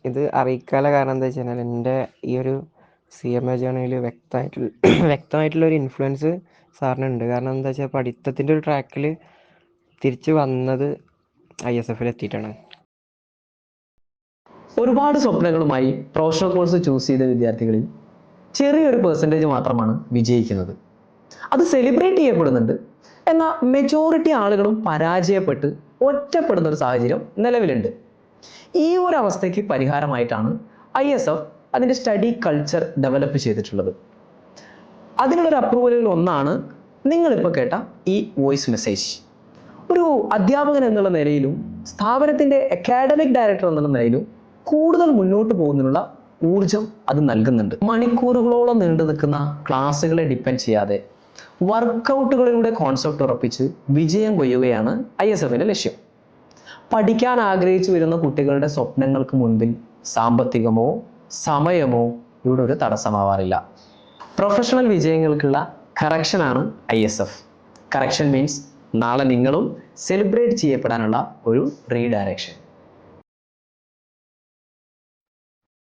ഇത് അറിയിക്കാനുള്ള കാരണം എന്താ വെച്ച് കഴിഞ്ഞാൽ എൻ്റെ ഈ ഒരു CMA ജേർണിയിൽ വ്യക്തമായിട്ടുള്ളൊരു ഇൻഫ്ലുവൻസ് സാറിനുണ്ട്. കാരണം എന്താ വെച്ചാൽ പഠിത്തത്തിൻ്റെ ഒരു ട്രാക്കിൽ തിരിച്ച് വന്നത് ISF എത്തിയിട്ടാണ്. ഒരുപാട് സ്വപ്നങ്ങളുമായി പ്രൊഫഷണൽ കോഴ്സ് ചൂസ് ചെയ്ത വിദ്യാർത്ഥികളിൽ ചെറിയൊരു പെർസെൻറ്റേജ് മാത്രമാണ് വിജയിക്കുന്നത്. അത് സെലിബ്രേറ്റ് ചെയ്യപ്പെടുന്നുണ്ട്. എന്നാൽ മെജോറിറ്റി ആളുകളും പരാജയപ്പെട്ട് ഒറ്റപ്പെടുന്ന ഒരു സാഹചര്യം നിലവിലുണ്ട്. ഈ ഒരു അവസ്ഥയ്ക്ക് പരിഹാരമായിട്ടാണ് ISF അതിൻ്റെ സ്റ്റഡി കൾച്ചർ ഡെവലപ്പ് ചെയ്തിട്ടുള്ളത്. അതിനുള്ളൊരു അപ്രൂവലുകൾ ഒന്നാണ് നിങ്ങളിപ്പോൾ കേട്ട ഈ വോയിസ് മെസ്സേജ്. ഒരു അധ്യാപകൻ എന്നുള്ള നിലയിലും സ്ഥാപനത്തിൻ്റെ അക്കാഡമിക് ഡയറക്ടർ എന്നുള്ള നിലയിലും കൂടുതൽ മുന്നോട്ട് പോകുന്നതിനുള്ള ഊർജം അത് നൽകുന്നുണ്ട്. മണിക്കൂറുകളോളം നീണ്ടു നിൽക്കുന്ന ക്ലാസ്സുകളെ ഡിപ്പെൻഡ് ചെയ്യാതെ വർക്കൗട്ടുകളിലൂടെ കോൺസെപ്റ്റ് ഉറപ്പിച്ച് വിജയം കൊയ്യുകയാണ് ISFിൻ്റെ ലക്ഷ്യം. പഠിക്കാൻ ആഗ്രഹിച്ചു വരുന്ന കുട്ടികളുടെ സ്വപ്നങ്ങൾക്ക് മുൻപിൽ സാമ്പത്തികമോ സമയമോ ഇവിടെ ഒരു തടസ്സമാവാറില്ല. പ്രൊഫഷണൽ വിജയങ്ങൾക്കുള്ള കറക്ഷനാണ് ISF. കറക്ഷൻ മീൻസ് നാളെ നിങ്ങളും സെലിബ്രേറ്റ് ചെയ്യപ്പെടാനുള്ള ഒരു റീഡയറക്ഷൻ.